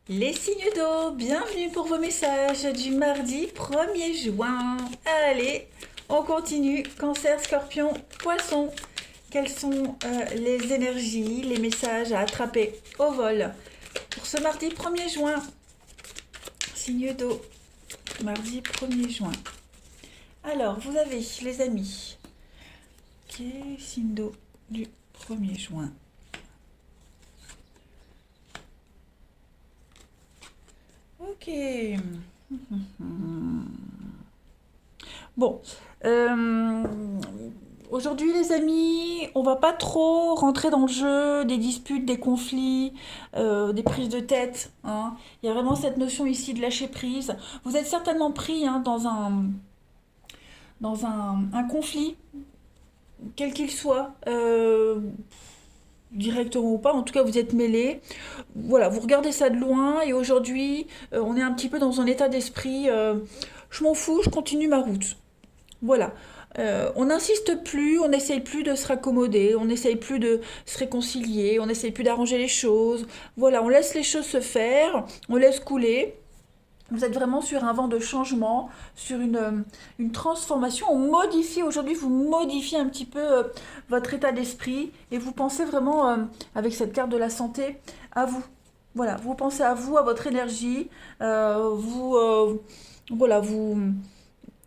Les signes d'eau, bienvenue pour vos messages du mardi 1er juin. Allez, on continue. Cancer, scorpion, poisson. Quelles sont les énergies, les messages à attraper au vol pour ce mardi 1er juin? Signe d'eau, mardi 1er juin. Alors, vous avez les amis. Ok, signe d'eau du 1er juin. Ok. Bon, euh, aujourd'hui les amis, on va pas trop rentrer dans le jeu des disputes, des conflits, des prises de tête, hein. Il y a vraiment cette notion ici de lâcher prise. Vous êtes certainement pris hein, dans un conflit, quel qu'il soit, directement ou pas, en tout cas vous êtes mêlés. Voilà, vous regardez ça de loin et aujourd'hui, on est un petit peu dans un état d'esprit, je m'en fous, je continue ma route. Voilà. On n'insiste plus, on n'essaye plus de se raccommoder, on n'essaye plus de se réconcilier, on n'essaye plus d'arranger les choses. Voilà, on laisse les choses se faire, on laisse couler. Vous êtes vraiment sur un vent de changement, sur une transformation. On modifie aujourd'hui, vous modifiez un petit peu votre état d'esprit et vous pensez vraiment, avec cette carte de la santé, à vous. Voilà, vous pensez à vous, à votre énergie. Voilà, vous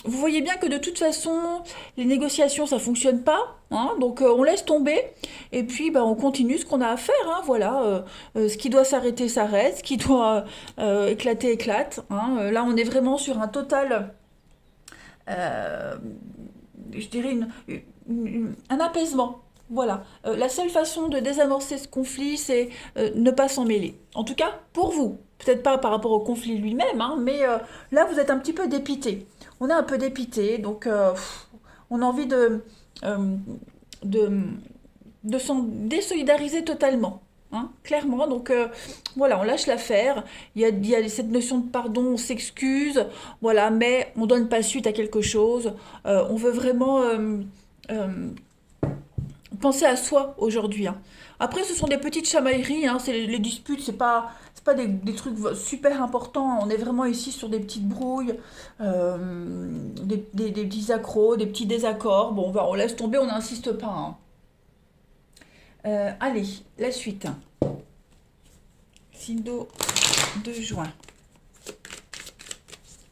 voyez bien que de toute façon, les négociations, ça fonctionne pas, hein, donc on laisse tomber, et puis bah, on continue ce qu'on a à faire, hein, voilà. Ce qui doit s'arrêter, s'arrête, ce qui doit éclater, éclate, hein. Là, on est vraiment sur un total, euh, je dirais, un apaisement. Voilà. La seule façon de désamorcer ce conflit, c'est ne pas s'en mêler. En tout cas, pour vous. Peut-être pas par rapport au conflit lui-même, hein, mais là, vous êtes un petit peu dépité. On est un peu dépité, donc on a envie euh, de, de s'en désolidariser totalement. Hein, clairement, donc voilà, on lâche l'affaire. Il y a cette notion de pardon, on s'excuse, voilà, mais on donne pas suite à quelque chose. On veut vraiment euh, penser à soi aujourd'hui, hein. Après, ce sont des petites chamailleries, hein, c'est les disputes, c'est pas des trucs super importants. On est vraiment ici sur des petites brouilles, des petits accros, des petits désaccords. Bon, on laisse tomber, on n'insiste pas, hein. Allez, la suite. Sindo de juin.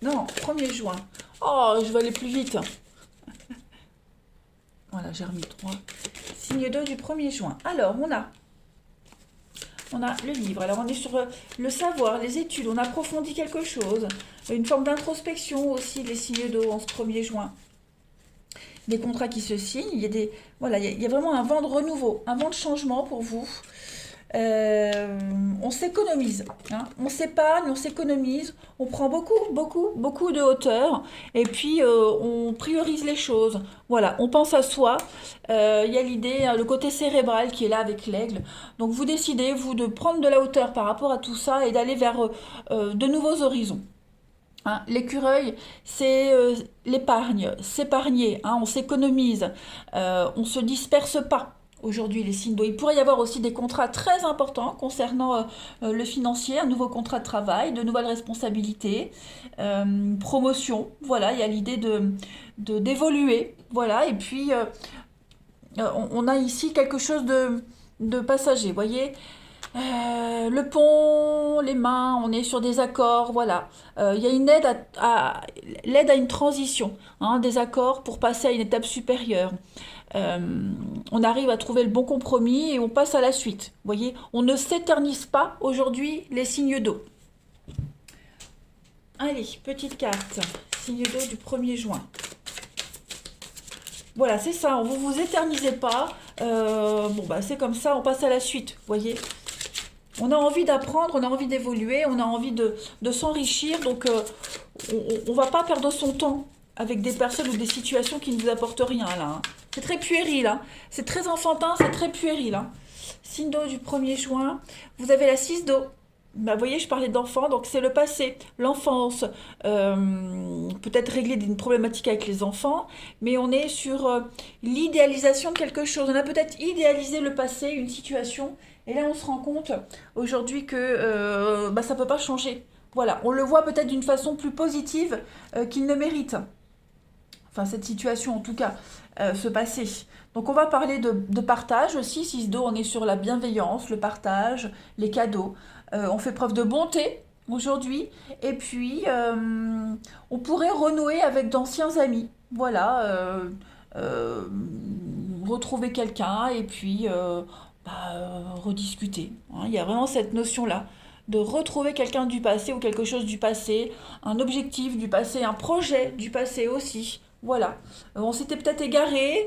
Non, 1er juin. Oh, je vais aller plus vite. Voilà, j'ai remis 3. Signe d'eau du 1er juin. Alors, on a le livre. Alors, on est sur le savoir, les études. On approfondit quelque chose. Une forme d'introspection aussi, les signes d'eau en ce 1er juin. Des contrats qui se signent. Voilà, il y a vraiment un vent de renouveau, un vent de changement pour vous. On s'économise, hein. On s'épargne, on s'économise, on prend beaucoup, beaucoup, beaucoup de hauteur et puis on priorise les choses. Voilà, on pense à soi. Il y a l'idée, hein, le côté cérébral qui est là avec l'aigle. Donc vous décidez, vous, de prendre de la hauteur par rapport à tout ça et d'aller vers de nouveaux horizons. Hein, l'écureuil, c'est l'épargne, s'épargner, hein, on s'économise, on se disperse pas. Aujourd'hui, les signes d'eau. Il pourrait y avoir aussi des contrats très importants concernant le financier, un nouveau contrat de travail, de nouvelles responsabilités, promotion. Voilà, il y a l'idée d'évoluer. Voilà, et puis on a ici quelque chose de passager. Vous voyez, le pont, les mains, on est sur des accords, voilà. Il y a une aide l'aide à une transition, hein, des accords pour passer à une étape supérieure. Euh, on arrive à trouver le bon compromis et on passe à la suite. Vous voyez, on ne s'éternise pas aujourd'hui les signes d'eau. Allez, petite carte, signe d'eau du 1er juin. Voilà, c'est ça, vous vous éternisez pas. Bon, bah c'est comme ça, on passe à la suite, vous voyez. On a envie d'apprendre, on a envie d'évoluer, on a envie de s'enrichir, donc on va pas perdre son temps avec des personnes ou des situations qui ne vous apportent rien là, hein. C'est très puéril, hein. C'est très enfantin, c'est très puéril, hein. Signe d'eau du 1er juin, vous avez la 6 d'eau. Bah, vous voyez, je parlais d'enfant, donc c'est le passé, l'enfance, peut-être régler une problématique avec les enfants, mais on est sur l'idéalisation de quelque chose. On a peut-être idéalisé le passé, une situation, Et là, on se rend compte aujourd'hui que bah, ça ne peut pas changer. Voilà, on le voit peut-être d'une façon plus positive qu'il ne mérite. Enfin, cette situation en tout cas, se passer. Donc on va parler de partage aussi, 6 on est sur la bienveillance, le partage, les cadeaux. On fait preuve de bonté aujourd'hui, et puis on pourrait renouer avec d'anciens amis. Voilà, euh, retrouver quelqu'un et puis bah, rediscuter, hein. Il y a vraiment cette notion-là de retrouver quelqu'un du passé ou quelque chose du passé, un objectif du passé, un projet du passé aussi. Voilà. On s'était peut-être égaré,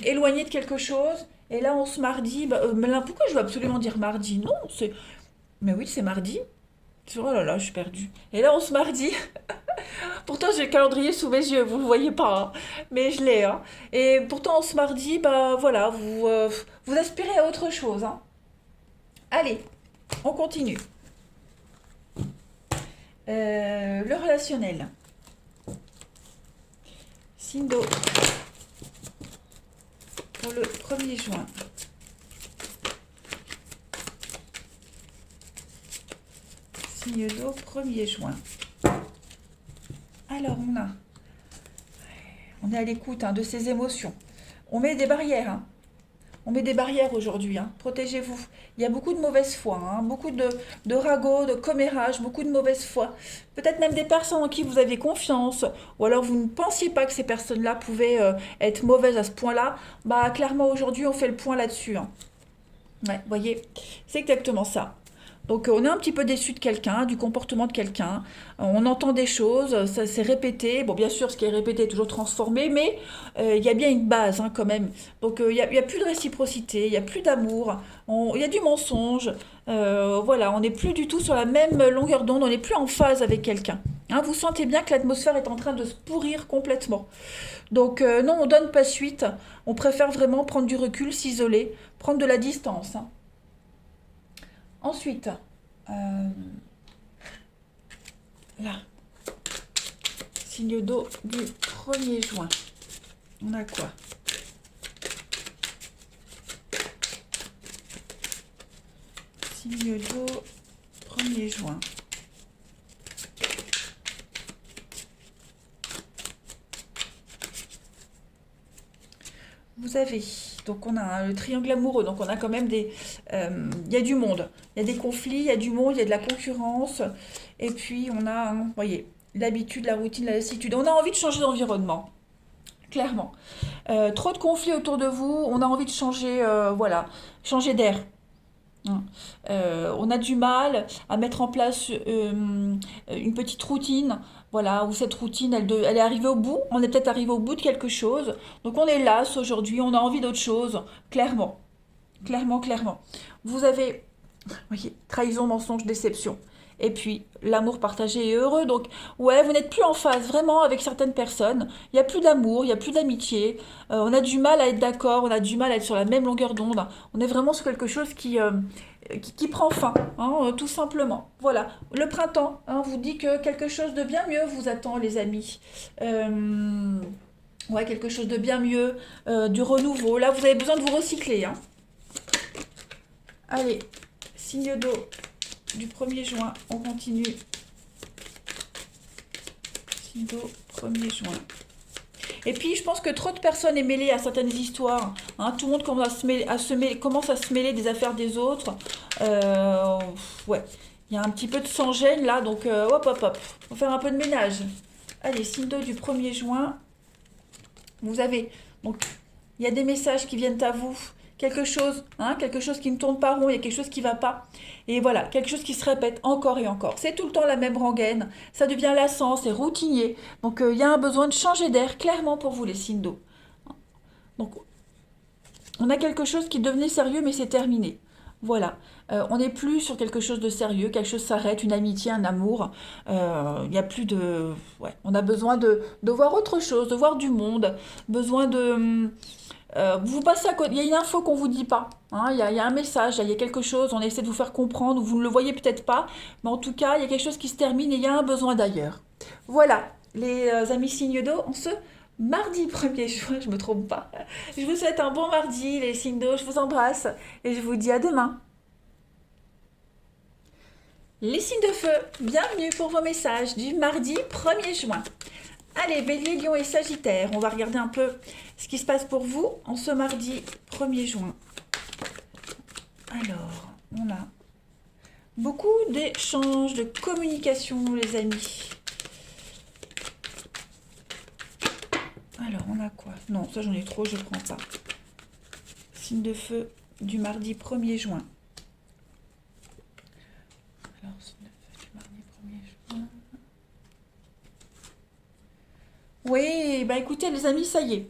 éloigné de quelque chose, et là on se mardi. Bah, mais là, pourquoi je veux absolument dire mardi? Non, c'est. Mais oui, c'est mardi. Oh là là, je suis perdue. Et là on se mardi. Pourtant j'ai le calendrier sous mes yeux, vous le voyez pas, hein. Mais je l'ai, hein. Et pourtant on se mardi, bah voilà, vous aspirez à autre chose, hein. Allez, on continue. Le relationnel. Signe d'eau pour le 1er juin. Signe d'eau 1er juin. Alors on est à l'écoute, hein, de ses émotions. On met des barrières, hein. On met des barrières aujourd'hui, hein. Protégez-vous. Il y a beaucoup de mauvaise foi, hein. Beaucoup de ragots, de commérages, beaucoup de mauvaise foi. Peut-être même des personnes en qui vous avez confiance, ou alors vous ne pensiez pas que ces personnes-là pouvaient être mauvaises à ce point-là. Bah clairement aujourd'hui on fait le point là-dessus, hein. Ouais, voyez, c'est exactement ça. Donc on est un petit peu déçu de quelqu'un, du comportement de quelqu'un. On entend des choses, ça s'est répété. Bon, bien sûr, ce qui est répété est toujours transformé, mais il y a bien une base, hein, quand même. Donc il y a plus de réciprocité, il y a plus d'amour, il y a du mensonge. Voilà, on n'est plus du tout sur la même longueur d'onde, on n'est plus en phase avec quelqu'un. Hein, vous sentez bien que l'atmosphère est en train de se pourrir complètement. Donc non, on donne pas suite. On préfère vraiment prendre du recul, s'isoler, prendre de la distance, hein. Ensuite, euh, là, signe d'eau du 1er juin. On a quoi? Signe d'eau 1er juin. Vous avez, donc on a le triangle amoureux, donc on a quand même il y a du monde, il y a des conflits, il y a du monde, il y a de la concurrence, et puis on a, hein, vous voyez, l'habitude, la routine, la lassitude. On a envie de changer d'environnement, clairement. Trop de conflits autour de vous, on a envie de changer, voilà, changer d'air, hein. On a du mal à mettre en place une petite routine, voilà, où cette routine, elle est arrivée au bout, on est peut-être arrivé au bout de quelque chose, donc on est las aujourd'hui, on a envie d'autre chose, clairement, clairement, clairement. Vous avez, voyez, trahison, mensonge, déception. Et puis, l'amour partagé et heureux. Donc, ouais, vous n'êtes plus en phase vraiment avec certaines personnes. Il n'y a plus d'amour, il n'y a plus d'amitié. On a du mal à être d'accord, on a du mal à être sur la même longueur d'onde. On est vraiment sur quelque chose qui prend fin, hein, tout simplement. Voilà, le printemps, hein, vous dit que quelque chose de bien mieux vous attend, les amis. Ouais, quelque chose de bien mieux, du renouveau. Là, vous avez besoin de vous recycler, hein. Allez, signe d'eau du 1er juin, on continue. Signe d'eau 1er juin. Et puis, je pense que trop de personnes est mêlée à certaines histoires, hein. Tout le monde commence commence à se mêler des affaires des autres. Euh, ouais, il y a un petit peu de sang-gêne là, donc hop, hop, hop. On va faire un peu de ménage. Allez, signe d'eau du 1er juin. Vous avez, donc, il y a des messages qui viennent à vous. Quelque chose, hein, quelque chose qui ne tourne pas rond, il y a quelque chose qui ne va pas. Et voilà, quelque chose qui se répète encore et encore. C'est tout le temps la même rengaine, ça devient lassant, c'est routinier. Donc il y a un besoin de changer d'air, clairement pour vous les signes d'eau. Donc on a quelque chose qui devenait sérieux, mais c'est terminé. Voilà. On n'est plus sur quelque chose de sérieux, quelque chose s'arrête, une amitié, un amour. Il n'y a plus de. Ouais. On a besoin de voir autre chose, de voir du monde, besoin de. Vous passez à côté. Il y a une info qu'on vous dit pas, hein. Il y a un message, il y a quelque chose, on essaie de vous faire comprendre, ou vous ne le voyez peut-être pas, mais en tout cas, il y a quelque chose qui se termine et il y a un besoin d'ailleurs. Voilà, les amis signes d'eau, on se mardi 1er juin, je me trompe pas. Je vous souhaite un bon mardi, les signes d'eau, je vous embrasse et je vous dis à demain. Les signes de feu, bienvenue pour vos messages du mardi 1er juin. Allez, Bélier, Lion et Sagittaire, on va regarder un peu ce qui se passe pour vous en ce mardi 1er juin. Alors, on a beaucoup d'échanges, de communication, les amis. Alors, on a quoi? Non, ça j'en ai trop, je ne prends pas. Signe de feu du mardi 1er juin. Alors, signe de feu du mardi 1er juin. Oui, bah écoutez les amis, ça y est.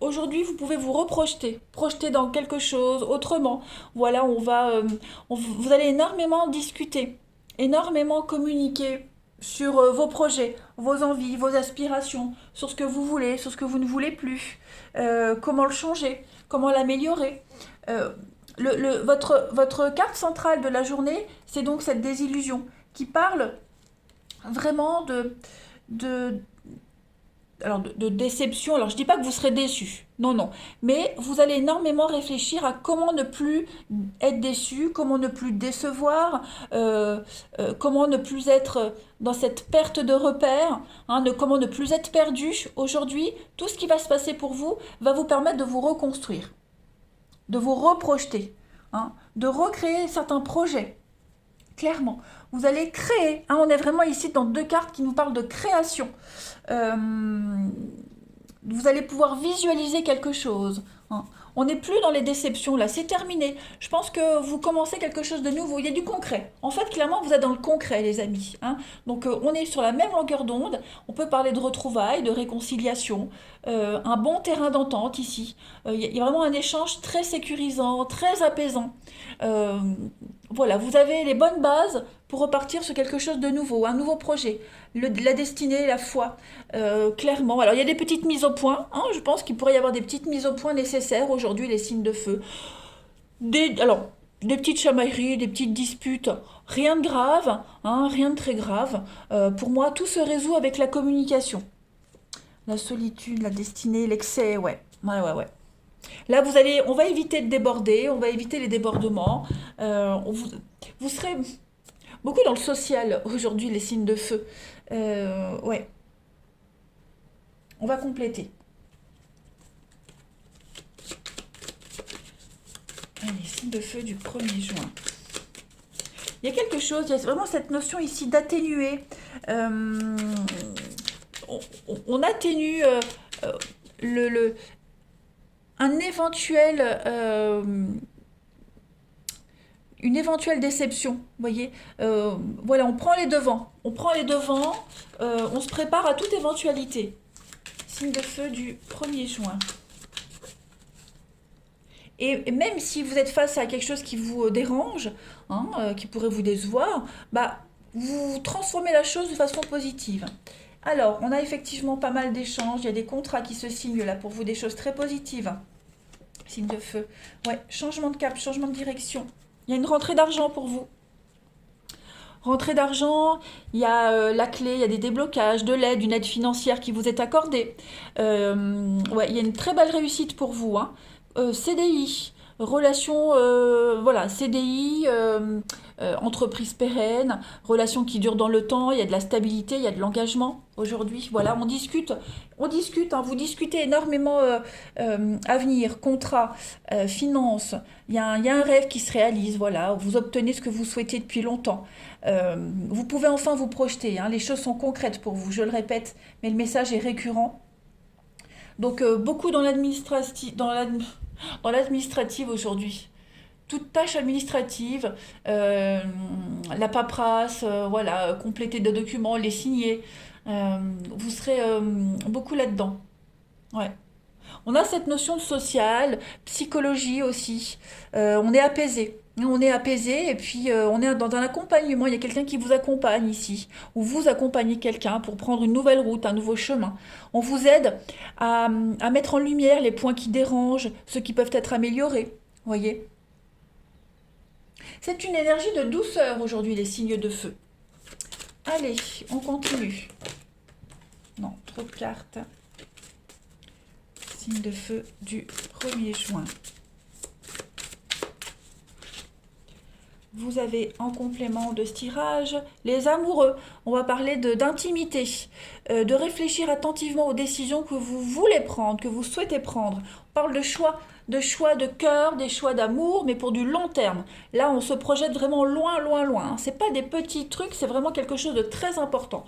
Aujourd'hui, vous pouvez vous reprojeter, projeter dans quelque chose autrement. Voilà, vous allez énormément discuter, énormément communiquer sur vos projets, vos envies, vos aspirations, sur ce que vous voulez, sur ce que vous ne voulez plus, comment le changer, comment l'améliorer. Euh, votre carte centrale de la journée, c'est donc cette désillusion qui parle vraiment de, de déception. Alors, je ne dis pas que vous serez déçu, non, non, mais vous allez énormément réfléchir à comment ne plus être déçu, comment ne plus décevoir, comment ne plus être dans cette perte de repère, hein, comment ne plus être perdu. Aujourd'hui, tout ce qui va se passer pour vous va vous permettre de vous reconstruire, de vous reprojeter, hein, de recréer certains projets. Clairement, vous allez créer. Hein, on est vraiment ici dans deux cartes qui nous parlent de création. Euh, vous allez pouvoir visualiser quelque chose. Hein. On n'est plus dans les déceptions là, c'est terminé. Je pense que vous commencez quelque chose de nouveau. Il y a du concret. En fait, clairement, vous êtes dans le concret, les amis. Hein. Donc, on est sur la même longueur d'onde. On peut parler de retrouvailles, de réconciliation, un bon terrain d'entente ici. Il y a vraiment un échange très sécurisant, très apaisant. Euh, voilà, vous avez les bonnes bases pour repartir sur quelque chose de nouveau, un nouveau projet. La destinée, la foi, clairement. Alors, il y a des petites mises au point. Hein, je pense qu'il pourrait y avoir des petites mises au point nécessaires aujourd'hui, les signes de feu. Alors, des petites chamailleries, des petites disputes, rien de grave, hein, rien de très grave. Pour moi, tout se résout avec la communication. La solitude, la destinée, l'excès, ouais. Ouais, ouais, ouais. Là, on va éviter de déborder, on va éviter les débordements. Vous serez beaucoup dans le social aujourd'hui, les signes de feu. Ouais, on va compléter. Allez, signe de feu du 1er juin. Il y a quelque chose, il y a vraiment cette notion ici d'atténuer. On atténue le, un éventuel, une éventuelle déception, vous voyez. Voilà, on prend les devants. On prend les devants, on se prépare à toute éventualité. Signe de feu du 1er juin. Et même si vous êtes face à quelque chose qui vous dérange, hein, qui pourrait vous décevoir, bah, vous transformez la chose de façon positive. Alors, on a effectivement pas mal d'échanges, il y a des contrats qui se signent là pour vous, des choses très positives. Signe de feu. Ouais, changement de cap, changement de direction. Il y a une rentrée d'argent pour vous. Rentrée d'argent, il y a la clé, il y a des déblocages, de l'aide, une aide financière qui vous est accordée. Ouais, il y a une très belle réussite pour vous. Hein. CDI, relation, voilà, CDI, entreprise pérenne, relation qui dure dans le temps, il y a de la stabilité, il y a de l'engagement aujourd'hui. Voilà, on discute, hein, vous discutez énormément avenir, contrat, finance. Il y a un rêve qui se réalise, voilà, vous obtenez ce que vous souhaitez depuis longtemps. Vous pouvez enfin vous projeter, hein, les choses sont concrètes pour vous, je le répète, mais le message est récurrent. Donc beaucoup dans l'administrative aujourd'hui. Toute tâche administrative, la paperasse, voilà, compléter des documents, les signer. Vous serez beaucoup là-dedans. Ouais. On a cette notion de social, psychologie aussi. On est apaisé. On est apaisé et puis on est dans un accompagnement. Il y a quelqu'un qui vous accompagne ici, ou vous accompagnez quelqu'un pour prendre une nouvelle route, un nouveau chemin. On vous aide à mettre en lumière les points qui dérangent, ceux qui peuvent être améliorés. Voyez. C'est une énergie de douceur aujourd'hui, les signes de feu. Allez, on continue. Non, trop de cartes. Signe de feu du 1er juin. vous avez en complément de ce tirage les amoureux. On va parler d'intimité, de réfléchir attentivement aux décisions que vous voulez prendre, que vous souhaitez prendre. On parle de choix de cœur, des choix d'amour, mais pour du long terme. Là, on se projette vraiment loin, loin, loin. C'est pas des petits trucs, c'est vraiment quelque chose de très important.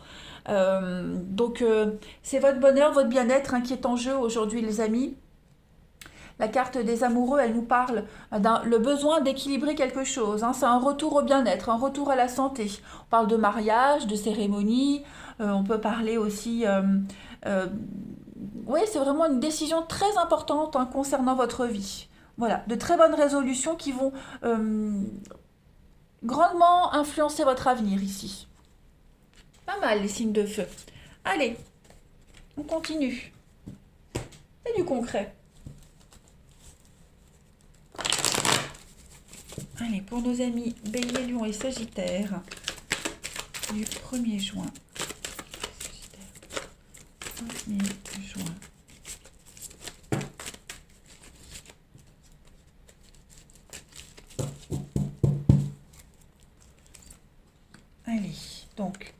C'est votre bonheur, votre bien-être qui est en jeu aujourd'hui, les amis. La carte des amoureux, elle nous parle le besoin d'équilibrer quelque chose. C'est un retour au bien-être, un retour à la santé. On parle de mariage, de cérémonie. On peut parler aussi... oui, c'est vraiment une décision très importante concernant votre vie. Voilà, de très bonnes résolutions qui vont grandement influencer votre avenir ici. Pas mal les signes de feu. Allez, on continue. C'est du concret. Allez, pour nos amis Bélier, Lion et Sagittaire, du 1er juin. Sagittaire, 1er juin. Allez, donc,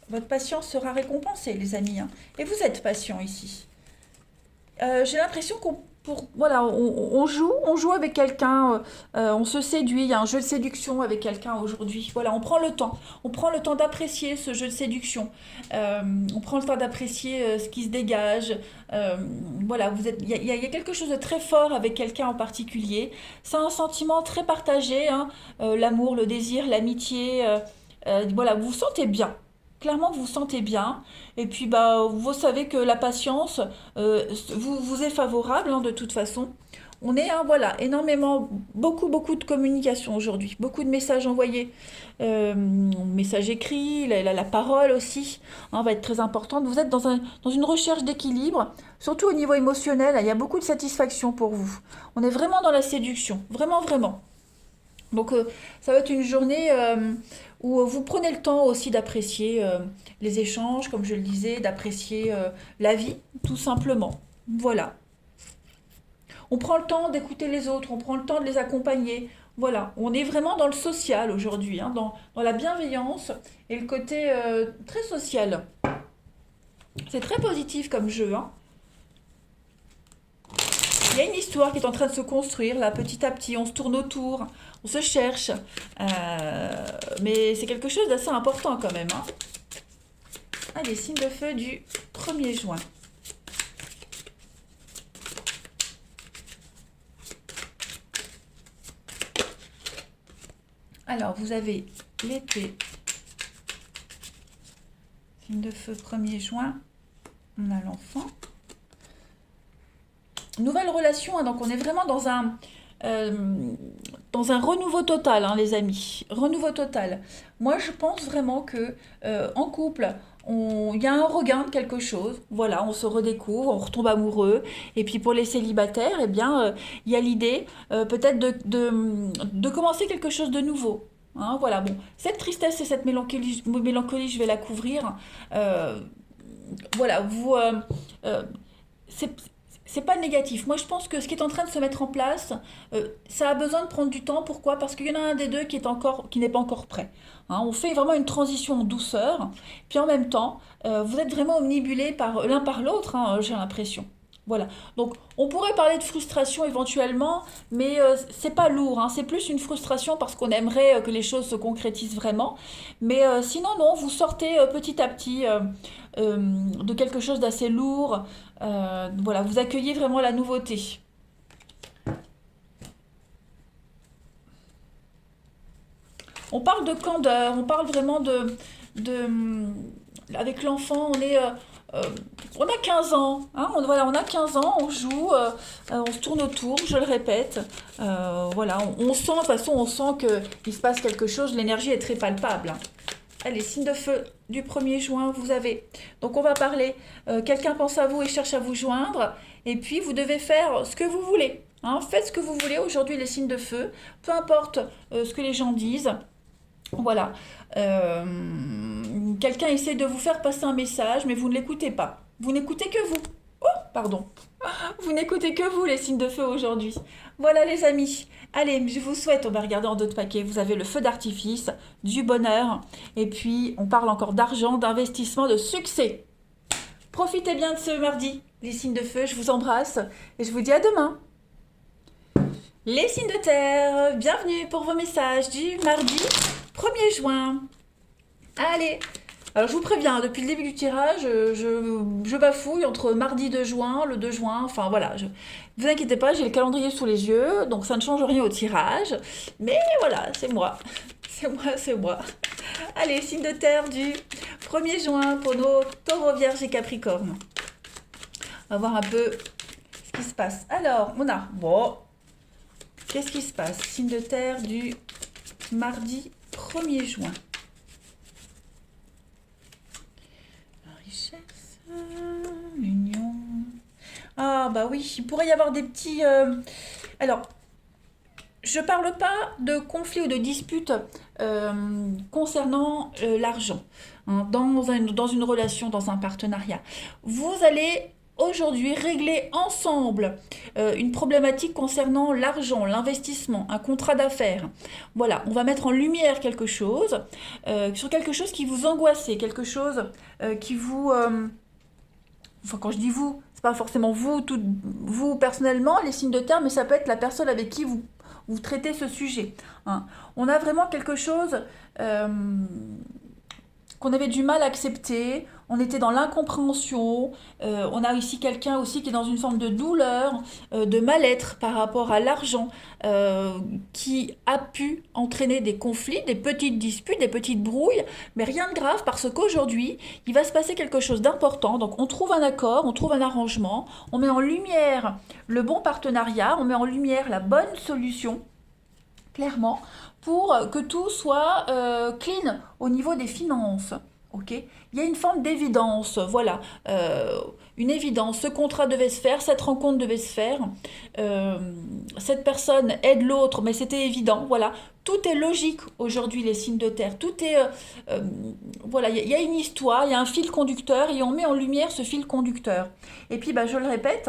votre patience sera récompensée, les amis. Et vous êtes patient ici. J'ai l'impression voilà, on joue avec quelqu'un, on se séduit, il y a un jeu de séduction avec quelqu'un aujourd'hui. Voilà, on prend le temps d'apprécier ce jeu de séduction. On prend le temps d'apprécier ce qui se dégage. Voilà, il y a quelque chose de très fort avec quelqu'un en particulier. C'est un sentiment très partagé, l'amour, le désir, l'amitié. Voilà, vous vous sentez bien. Clairement, vous vous sentez bien. Et puis, vous savez que la patience vous est favorable de toute façon. On est, voilà, énormément, beaucoup de communication aujourd'hui. Beaucoup de messages envoyés. Messages écrits, la parole aussi va être très importante. Vous êtes dans une recherche d'équilibre, surtout au niveau émotionnel. Il y a beaucoup de satisfaction pour vous. On est vraiment dans la séduction. Vraiment, vraiment. Donc ça va être une journée où vous prenez le temps aussi d'apprécier les échanges, comme je le disais, d'apprécier la vie, tout simplement. Voilà. On prend le temps d'écouter les autres, on prend le temps de les accompagner. Voilà, on est vraiment dans le social aujourd'hui, dans la bienveillance et le côté très social. C'est très positif comme jeu. Il y a une histoire qui est en train de se construire là, petit à petit. On se tourne autour, on se cherche. Mais c'est quelque chose d'assez important quand même. Allez, signe de feu du 1er juin. Alors, vous avez l'épée. Signe de feu 1er juin. On a l'enfant. Nouvelle relation, donc on est vraiment dans un renouveau total, les amis. Renouveau total. Moi, je pense vraiment que en couple, il y a un regain de quelque chose. Voilà, on se redécouvre, on retombe amoureux. Et puis pour les célibataires, il y a l'idée peut-être de commencer quelque chose de nouveau. Voilà, bon, cette tristesse et cette mélancolie, je vais la couvrir. Voilà, c'est pas négatif. Moi, je pense que ce qui est en train de se mettre en place, ça a besoin de prendre du temps. Pourquoi? Parce qu'il y en a un des deux qui n'est pas encore prêt. On fait vraiment une transition en douceur. Puis en même temps, vous êtes vraiment omnibulés l'un par l'autre, j'ai l'impression. Voilà. Donc, on pourrait parler de frustration éventuellement, mais c'est pas lourd. C'est plus une frustration parce qu'on aimerait que les choses se concrétisent vraiment. Mais sinon, non, vous sortez petit à petit de quelque chose d'assez lourd. Voilà, vous accueillez vraiment la nouveauté. On parle de candeur, on parle vraiment avec l'enfant, on a 15 ans, voilà, on a 15 ans, on joue, on se tourne autour, je le répète. Voilà, on sent, de toute façon, on sent qu'il se passe quelque chose, l'énergie est très palpable. Allez, signe de feu du 1er juin, vous avez. Donc on va parler, quelqu'un pense à vous et cherche à vous joindre, et puis vous devez faire ce que vous voulez. Faites ce que vous voulez aujourd'hui, les signes de feu, peu importe ce que les gens disent. Voilà. Quelqu'un essaie de vous faire passer un message, mais vous ne l'écoutez pas. Vous n'écoutez que vous. Oh, Pardon. Vous n'écoutez que vous, les signes de feu aujourd'hui. Voilà les amis. Allez, je vous souhaite, on va regarder en d'autres paquets, vous avez le feu d'artifice, du bonheur, et puis on parle encore d'argent, d'investissement, de succès. Profitez bien de ce mardi, les signes de feu, je vous embrasse, et je vous dis à demain. Les signes de terre, bienvenue pour vos messages du mardi 1er juin. Allez, alors je vous préviens, depuis le début du tirage, je bafouille entre mardi 2 juin, le 2 juin, enfin voilà. Vous inquiétez pas, j'ai le calendrier sous les yeux, donc ça ne change rien au tirage. Mais voilà, c'est moi. C'est moi. Allez, signe de terre du 1er juin pour nos taureaux, vierges et capricornes. On va voir un peu ce qui se passe. Alors, on a, bon, qu'est-ce qui se passe? Signe de terre du mardi 1er juin. L'union. Ah bah oui, il pourrait y avoir des petits... Alors, je parle pas de conflits ou de disputes concernant l'argent, hein, dans une relation, dans un partenariat. Vous allez aujourd'hui régler ensemble une problématique concernant l'argent, l'investissement, un contrat d'affaires. Voilà, on va mettre en lumière quelque chose, sur quelque chose qui vous angoissait, quelque chose qui vous... Enfin, quand je dis vous, c'est pas forcément vous personnellement, les signes de terre, mais ça peut être la personne avec qui vous traitez ce sujet, hein. On a vraiment quelque chose qu'on avait du mal à accepter, on était dans l'incompréhension, on a ici quelqu'un aussi qui est dans une forme de douleur, de mal-être par rapport à l'argent, qui a pu entraîner des conflits, des petites disputes, des petites brouilles, mais rien de grave parce qu'aujourd'hui, il va se passer quelque chose d'important, donc on trouve un accord, on trouve un arrangement, on met en lumière le bon partenariat, on met en lumière la bonne solution, clairement, pour que tout soit clean au niveau des finances. Ok, il y a une forme d'évidence, voilà, une évidence. Ce contrat devait se faire, cette rencontre devait se faire, cette personne aide l'autre, mais c'était évident, voilà. Tout est logique aujourd'hui, les signes de terre. Tout est, voilà, il y a une histoire, il y a un fil conducteur et on met en lumière ce fil conducteur. Et puis, bah, je le répète,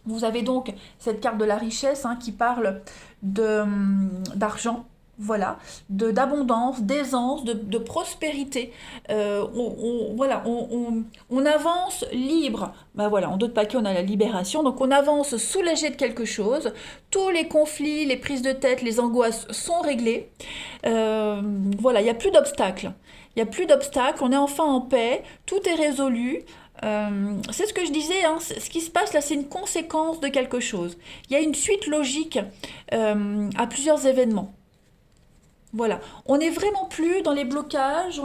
vous avez donc cette carte de la richesse, hein, qui parle d'argent, voilà, d'abondance, d'aisance, de prospérité. Voilà, on avance libre. Ben voilà, en d'autres paquets, on a la libération. Donc on avance soulagé de quelque chose. Tous les conflits, les prises de tête, les angoisses sont réglées. Voilà, il n'y a plus d'obstacles. Il n'y a plus d'obstacles, on est enfin en paix, tout est résolu. C'est ce que je disais, hein, ce qui se passe là, c'est une conséquence de quelque chose. Il y a une suite logique à plusieurs événements. Voilà, on n'est vraiment plus dans les blocages,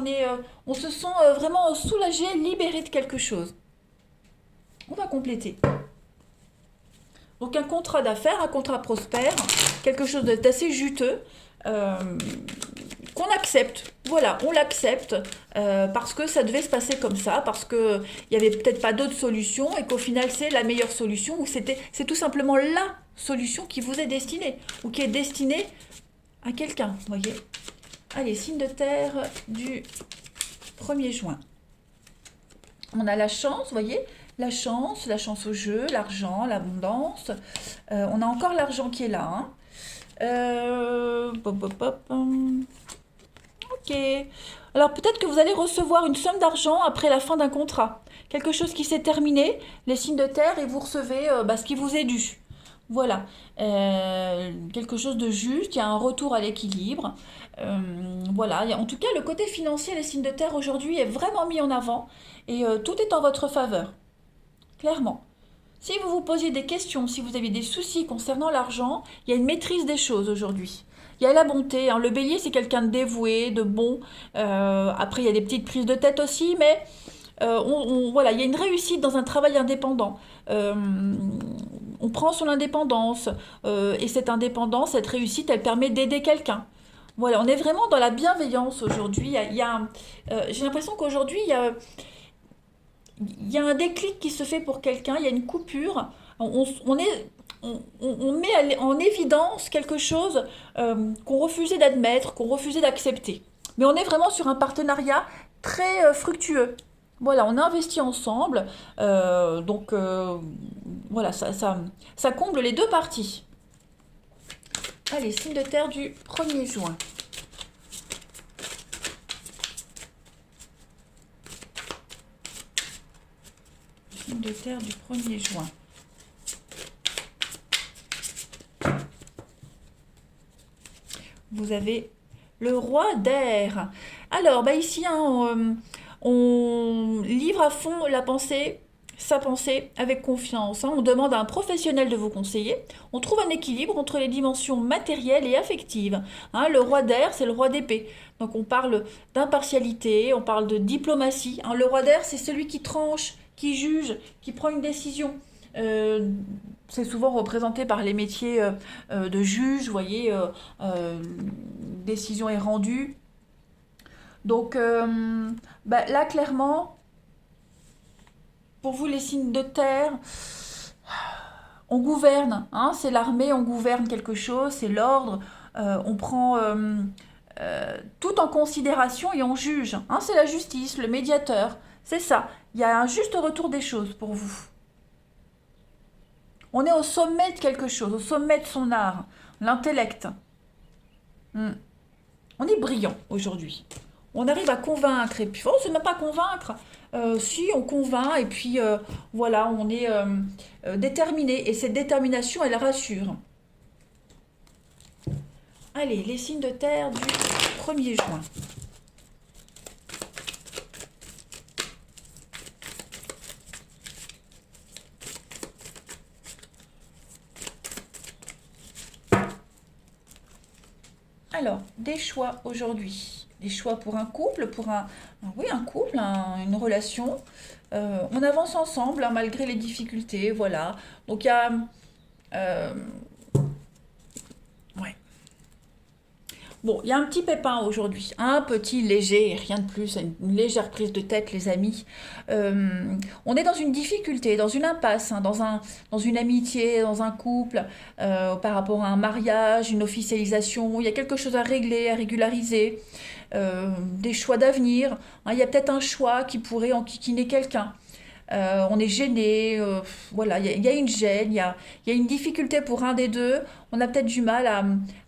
on se sent vraiment soulagé, libéré de quelque chose. On va compléter. Donc un contrat d'affaires, un contrat prospère, quelque chose d'assez juteux, qu'on accepte. Voilà, on l'accepte parce que ça devait se passer comme ça, parce qu'il n'y avait peut-être pas d'autre solution et qu'au final c'est la meilleure solution, ou c'est tout simplement la solution qui vous est destinée, ou qui est destinée à quelqu'un, vous voyez. Allez, signe de terre du 1er juin. On a la chance, vous voyez, la chance au jeu, l'argent, l'abondance. On a encore l'argent qui est là, hein. Ok. Alors peut-être que vous allez recevoir une somme d'argent après la fin d'un contrat. Quelque chose qui s'est terminé, les signes de terre, et vous recevez ce qui vous est dû. Voilà, quelque chose de juste, il y a un retour à l'équilibre. Voilà, en tout cas, le côté financier, les signes de terre aujourd'hui est vraiment mis en avant et tout est en votre faveur, clairement. Si vous vous posiez des questions, si vous avez des soucis concernant l'argent, il y a une maîtrise des choses aujourd'hui. Il y a la bonté, hein. Le bélier, c'est quelqu'un de dévoué, de bon. Après, il y a des petites prises de tête aussi, mais voilà, il y a une réussite dans un travail indépendant. On prend son indépendance et cette indépendance, cette réussite, elle permet d'aider quelqu'un. Voilà, on est vraiment dans la bienveillance aujourd'hui. J'ai l'impression qu'aujourd'hui, il y a un déclic qui se fait pour quelqu'un, il y a une coupure. On met en évidence quelque chose qu'on refusait d'admettre, qu'on refusait d'accepter. Mais on est vraiment sur un partenariat très fructueux. Voilà, on investit ensemble. Donc, voilà, ça comble les deux parties. Allez, signe de terre du 1er juin. Signe de terre du 1er juin. Vous avez le roi d'air. Alors, bah ici, hein, on livre à fond la pensée, sa pensée avec confiance, hein. On demande à un professionnel de vous conseiller. On trouve un équilibre entre les dimensions matérielles et affectives, hein. Le roi d'air, c'est le roi d'épée. Donc on parle d'impartialité, on parle de diplomatie, hein. Le roi d'air, c'est celui qui tranche, qui juge, qui prend une décision. Euh, c'est souvent représenté par les métiers de juge, vous voyez, décision est rendue. Donc bah, là, clairement, pour vous, les signes de terre, on gouverne, hein, c'est l'armée, on gouverne quelque chose, c'est l'ordre, on prend tout en considération et on juge, hein, c'est la justice, le médiateur, c'est ça. Il y a un juste retour des choses pour vous. On est au sommet de quelque chose, au sommet de son art, l'intellect. Hmm. On est brillant aujourd'hui. On arrive à convaincre, et puis oh, c'est même pas convaincre. Si on convainc, et puis voilà, on est déterminé, et cette détermination, elle rassure. Allez, les signes de terre du 1er juin. Alors, des choix aujourd'hui. Des choix pour un couple, oui, un couple, une relation. On avance ensemble, hein, malgré les difficultés, voilà. Donc, il y a... euh, ouais. Bon, il y a un petit pépin aujourd'hui, un petit léger, rien de plus, une légère prise de tête, les amis. On est dans une difficulté, dans une impasse, hein, dans une amitié, dans un couple, par rapport à un mariage, une officialisation. Il y a quelque chose à régler, à régulariser, des choix d'avenir, hein. Il y a peut-être un choix qui pourrait enquiquiner quelqu'un. On est gêné, voilà, il y a une gêne, il y a une difficulté pour un des deux. On a peut-être du mal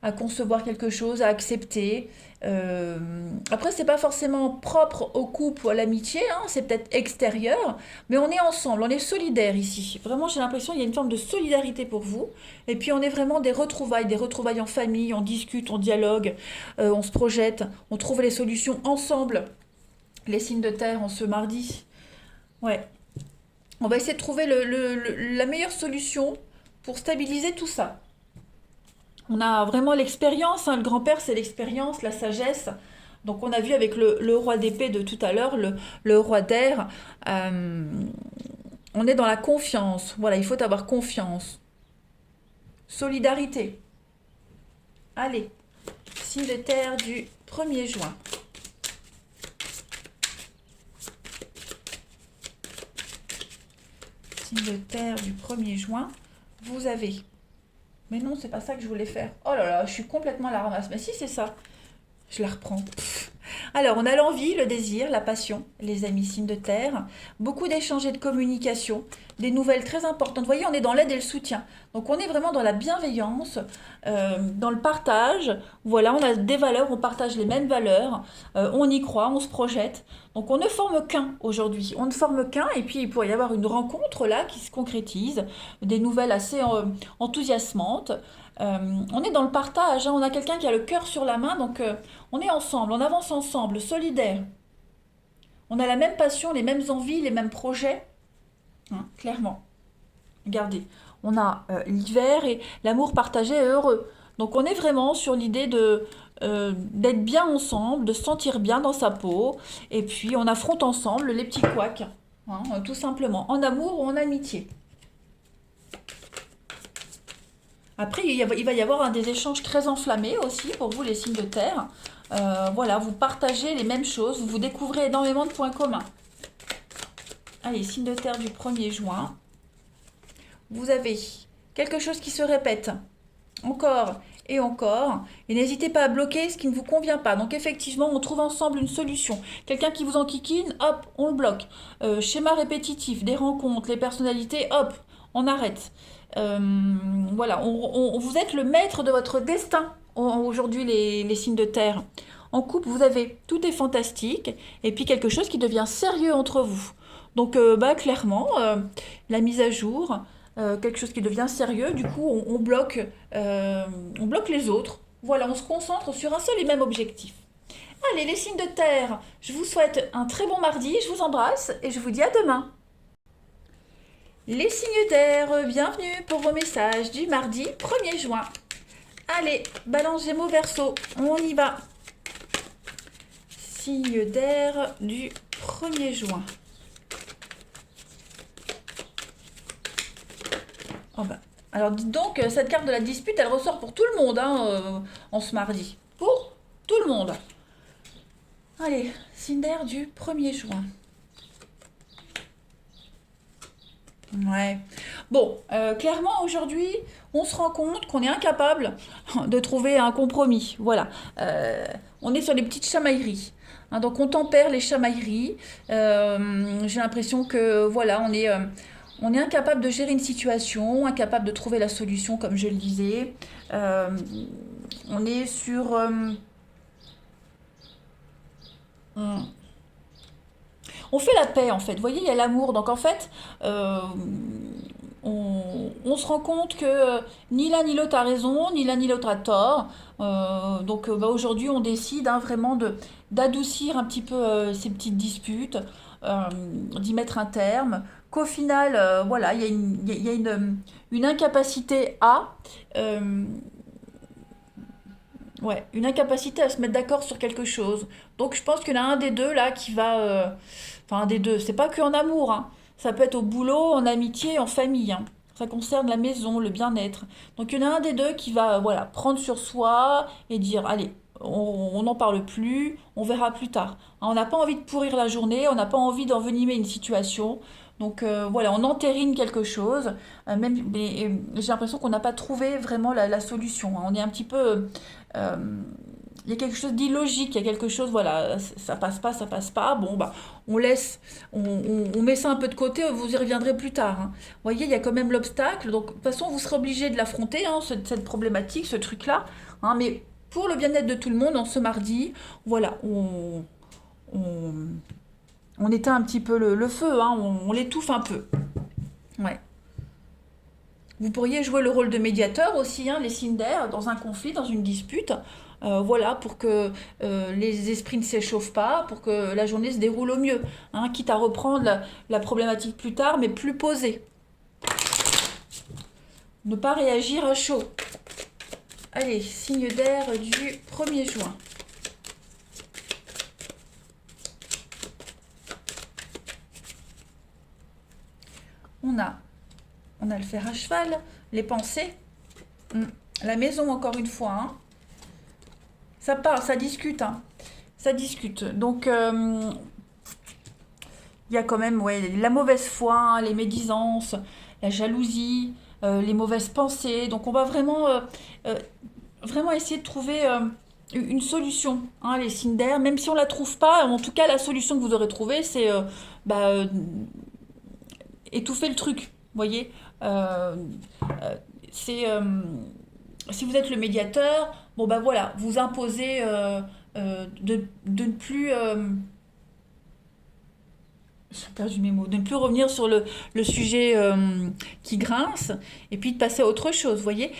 à concevoir quelque chose, à accepter. Euh, Après, c'est pas forcément propre au couple ou à l'amitié, hein, c'est peut-être extérieur, mais on est ensemble, on est solidaires ici. Vraiment, j'ai l'impression qu'il y a une forme de solidarité pour vous. Et puis, on est vraiment des retrouvailles en famille, on discute, on dialogue, on se projette, on trouve les solutions ensemble. Les signes de terre en ce mardi. Ouais. On va essayer de trouver la meilleure solution pour stabiliser tout ça. On a vraiment l'expérience, hein, le grand-père c'est l'expérience, la sagesse. Donc on a vu avec le roi d'épée de tout à l'heure, le roi d'air, euh, on est dans la confiance. Voilà, il faut avoir confiance. Solidarité. Allez, signe de terre du 1er juin. Signe de terre du 1er juin, vous avez... Mais non, c'est pas ça que je voulais faire. Oh là là, je suis complètement à la ramasse. Mais si, c'est ça. Je la reprends. Alors, on a l'envie, le désir, la passion, les amis signes de terre, beaucoup d'échanges et de communication, des nouvelles très importantes. Vous voyez, on est dans l'aide et le soutien. Donc, on est vraiment dans la bienveillance, dans le partage. Voilà, on a des valeurs, on partage les mêmes valeurs, on y croit, on se projette. Donc, on ne forme qu'un aujourd'hui. On ne forme qu'un, et puis il pourrait y avoir une rencontre là qui se concrétise, des nouvelles assez enthousiasmantes. On est dans le partage, hein, on a quelqu'un qui a le cœur sur la main, donc on est ensemble, on avance ensemble, solidaires. On a la même passion, les mêmes envies, les mêmes projets, hein, clairement. Regardez, on a l'hiver et l'amour partagé et heureux. Donc on est vraiment sur l'idée d'être bien ensemble, de se sentir bien dans sa peau, et puis on affronte ensemble les petits couacs, hein, tout simplement, en amour ou en amitié. Après, il va y avoir des échanges très enflammés aussi pour vous, les signes de terre. Voilà, vous partagez les mêmes choses, vous découvrez énormément de points communs. Allez, signe de terre du 1er juin. Vous avez quelque chose qui se répète. Encore, et encore. Et n'hésitez pas à bloquer ce qui ne vous convient pas. Donc effectivement, on trouve ensemble une solution. Quelqu'un qui vous enquiquine, hop, on le bloque. Schéma répétitif, des rencontres, les personnalités, hop, on arrête. Euh, voilà, vous êtes le maître de votre destin aujourd'hui, les signes de terre. En couple, vous avez tout est fantastique, et puis quelque chose qui devient sérieux entre vous. Donc, clairement, la mise à jour, quelque chose qui devient sérieux, du coup, on bloque les autres. Voilà, on se concentre sur un seul et même objectif. Allez, les signes de terre, je vous souhaite un très bon mardi, je vous embrasse et je vous dis à demain. Les signes d'air, bienvenue pour vos messages du mardi 1er juin. Allez, Balance Gémeaux Verseau, on y va. Signe d'air du 1er juin. Oh bah, alors dites donc, cette carte de la dispute, elle ressort pour tout le monde en ce mardi. Pour tout le monde. Allez, signe d'air du 1er juin. Ouais. Bon, clairement aujourd'hui, on se rend compte qu'on est incapable de trouver un compromis. Voilà. On est sur des petites chamailleries. Hein, donc on tempère les chamailleries. J'ai l'impression que voilà, on est incapable de gérer une situation, incapable de trouver la solution, comme je le disais. Euh, on est sur on on fait la paix en fait. Vous voyez, il y a l'amour. Donc en fait, euh, on se rend compte que ni l'un ni l'autre a raison, ni l'un ni l'autre a tort. Aujourd'hui, on décide vraiment d'adoucir un petit peu ces petites disputes, euh, d'y mettre un terme. Qu'au final, voilà, il y a une incapacité euh, ouais, une incapacité à se mettre d'accord sur quelque chose. Donc je pense qu'il y en a un des deux là qui va, enfin un des deux, c'est pas que en amour, hein. Ça peut être au boulot, en amitié, en famille, hein. Ça concerne la maison, le bien-être. Donc il y en a un des deux qui va, voilà, prendre sur soi et dire, allez, on n'en parle plus, on verra plus tard. Hein, on n'a pas envie de pourrir la journée, on n'a pas envie d'envenimer une situation. Donc voilà, on entérine quelque chose, j'ai l'impression qu'on n'a pas trouvé vraiment la solution, hein. On est un petit peu, euh, il y a quelque chose d'illogique, il y a quelque chose, voilà, ça passe pas, ça passe pas. Bon, bah, on laisse, on met ça un peu de côté, vous y reviendrez plus tard, hein. Vous voyez, il y a quand même l'obstacle, donc de toute façon, vous serez obligé de l'affronter, hein, cette problématique, ce truc-là, hein, mais pour le bien-être de tout le monde, en ce mardi, voilà, on, on éteint un petit peu le feu, hein, on l'étouffe un peu. Ouais. Vous pourriez jouer le rôle de médiateur aussi, hein, les signes d'air, dans un conflit, dans une dispute. Voilà, pour que les esprits ne s'échauffent pas, pour que la journée se déroule au mieux, hein, quitte à reprendre la problématique plus tard, mais plus posée. Ne pas réagir à chaud. Allez, signe d'air du 1er juin. On a, on a le fer à cheval, les pensées, la maison encore une fois, hein. Ça parle, ça discute, hein. Ça discute. Donc, il y a quand même ouais, la mauvaise foi, hein, les médisances, la jalousie, les mauvaises pensées. Donc, on va euh, vraiment essayer de trouver une solution, hein, les signes d'air. Même si on ne la trouve pas, en tout cas, la solution que vous aurez trouvée, c'est bah, euh, étouffer le truc. Vous voyez. Euh, c'est si vous êtes le médiateur, bon bah voilà, vous imposez de ne plus j'ai perdu mes mots, de ne plus revenir sur le sujet qui grince et puis de passer à autre chose. Vous voyez,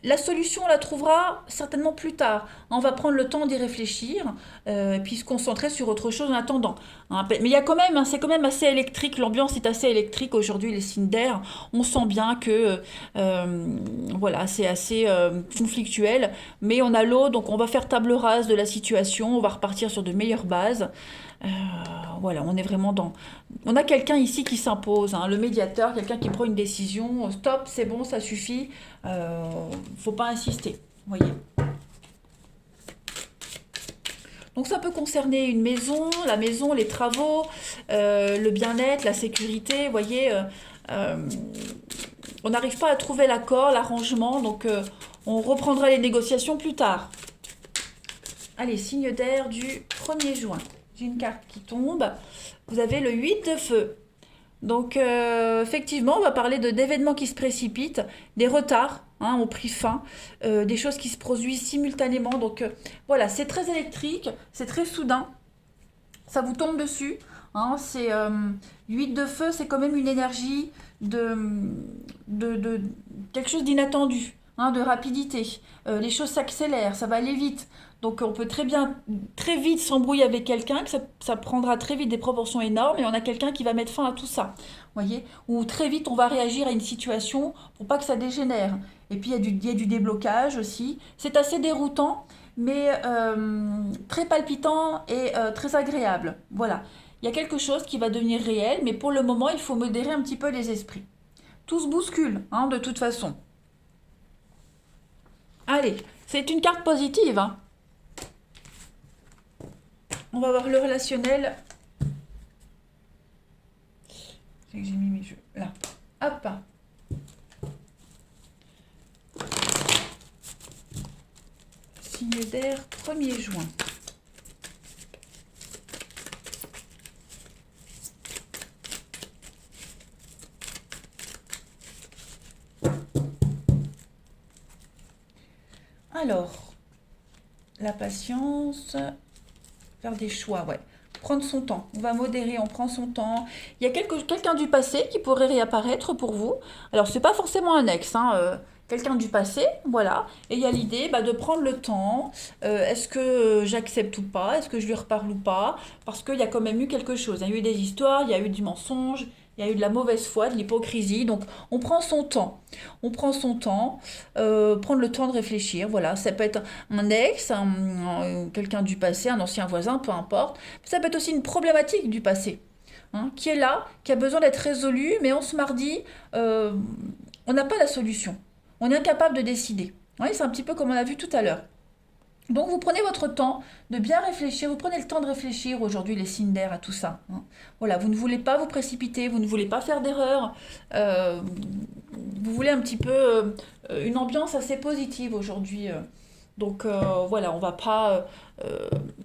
la solution, on la trouvera certainement plus tard. On va prendre le temps d'y réfléchir et puis se concentrer sur autre chose en attendant. Hein. Mais il y a quand même, hein, c'est quand même assez électrique. L'ambiance est assez électrique aujourd'hui, les signes d'air. On sent bien que voilà, c'est assez conflictuel. Mais on a l'eau, donc on va faire table rase de la situation. On va repartir sur de meilleures bases. Euh, voilà, on est vraiment dans. On a quelqu'un ici qui s'impose, hein, le médiateur, quelqu'un qui prend une décision. Stop, c'est bon, ça suffit. Faut pas insister. Vous voyez. Donc ça peut concerner une maison, la maison, les travaux, le bien-être, la sécurité. Vous voyez, euh, on n'arrive pas à trouver l'accord, l'arrangement. Donc On reprendra les négociations plus tard. Allez, signe d'air du 1er juin. J'ai une carte qui tombe. Vous avez le 8 de feu. Donc, effectivement, on va parler d'événements qui se précipitent, des retards ont pris fin, des choses qui se produisent simultanément. Donc, voilà, c'est très électrique, c'est très soudain, ça vous tombe dessus. C'est 8 de feu, c'est quand même une énergie de quelque chose d'inattendu, de rapidité. Les choses s'accélèrent, ça va aller vite. Donc on peut très vite s'embrouiller avec quelqu'un, que ça prendra très vite des proportions énormes, et on a quelqu'un qui va mettre fin à tout ça. Voyez? Ou très vite on va réagir à une situation pour pas que ça dégénère. Et puis il y a du déblocage aussi. C'est assez déroutant, mais très palpitant et très agréable. Voilà. Il y a quelque chose qui va devenir réel, mais pour le moment, il faut modérer un petit peu les esprits. Tout se bouscule, de toute façon. Allez, c'est une carte positive. On va voir le relationnel. C'est que j'ai mis mes jeux là. Hop. Signe d'air, 1er juin. Alors, la patience, faire des choix, ouais. Prendre son temps. On va modérer, on prend son temps. Il y a quelqu'un du passé qui pourrait réapparaître pour vous. Alors, c'est pas forcément un ex, quelqu'un du passé, voilà. Et il y a l'idée de prendre le temps. Est-ce que j'accepte ou pas? Est-ce que je lui reparle ou pas? Parce qu'il y a quand même eu quelque chose. Il y a eu des histoires, il y a eu du mensonge, il y a eu de la mauvaise foi, de l'hypocrisie. Donc, on prend son temps. On prend son temps, prendre le temps de réfléchir. Voilà, ça peut être un ex, quelqu'un du passé, un ancien voisin, peu importe. Ça peut être aussi une problématique du passé, qui est là, qui a besoin d'être résolue, mais on se mardi, on n'a pas la solution. On est incapable de décider. Oui, c'est un petit peu comme on a vu tout à l'heure. Donc vous prenez votre temps de bien réfléchir, vous prenez le temps de réfléchir aujourd'hui les signes d'air à tout ça. Voilà, vous ne voulez pas vous précipiter, vous ne voulez pas faire d'erreur, vous voulez un petit peu une ambiance assez positive aujourd'hui. Donc voilà, on ne va pas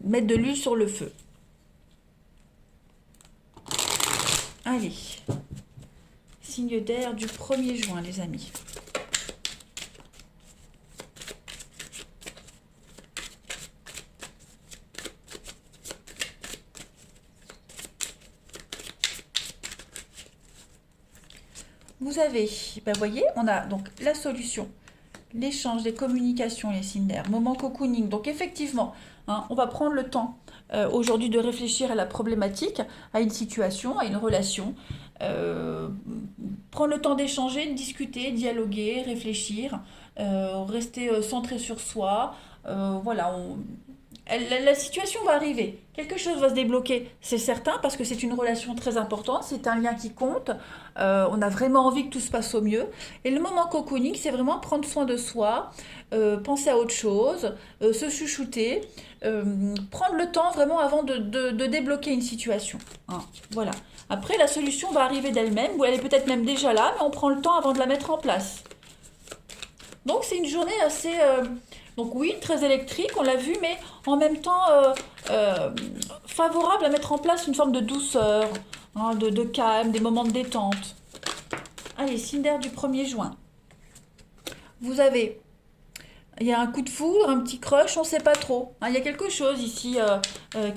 mettre de l'huile sur le feu. Allez, signe d'air du 1er juin les amis. Vous avez, voyez, on a donc la solution, l'échange, les communications, les signes d'air, moment cocooning. Donc effectivement, on va prendre le temps aujourd'hui de réfléchir à la problématique, à une situation, à une relation. Prendre le temps d'échanger, de discuter, dialoguer, réfléchir, rester centré sur soi. Voilà, la situation va arriver. Quelque chose va se débloquer, c'est certain, parce que c'est une relation très importante, c'est un lien qui compte. On a vraiment envie que tout se passe au mieux. Et le moment cocooning, c'est vraiment prendre soin de soi, penser à autre chose, se chuchoter, prendre le temps vraiment avant de débloquer une situation. Voilà. Après, la solution va arriver d'elle-même, ou elle est peut-être même déjà là, mais on prend le temps avant de la mettre en place. Donc c'est une journée assez... donc oui, très électrique, on l'a vu, mais en même temps favorable à mettre en place une forme de douceur, de calme, des moments de détente. Allez, signe d'air du 1er juin. Vous avez... Il y a un coup de foudre, un petit crush, on ne sait pas trop. Il y a quelque chose ici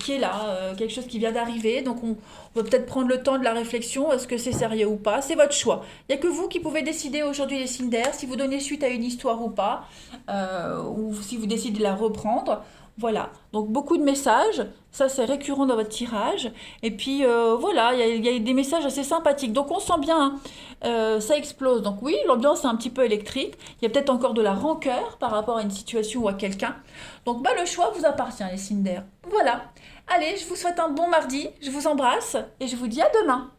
qui est là, quelque chose qui vient d'arriver. Donc on va peut-être prendre le temps de la réflexion. Est-ce que c'est sérieux ou pas? C'est votre choix. Il n'y a que vous qui pouvez décider aujourd'hui les signes d'air, si vous donnez suite à une histoire ou pas, ou si vous décidez de la reprendre. Voilà, donc beaucoup de messages, ça c'est récurrent dans votre tirage. Et puis voilà, il y a des messages assez sympathiques. Donc on sent bien, ça explose. Donc oui, l'ambiance est un petit peu électrique. Il y a peut-être encore de la rancœur par rapport à une situation ou à quelqu'un. Donc le choix vous appartient, les signes d'air. Voilà, allez, je vous souhaite un bon mardi, je vous embrasse et je vous dis à demain.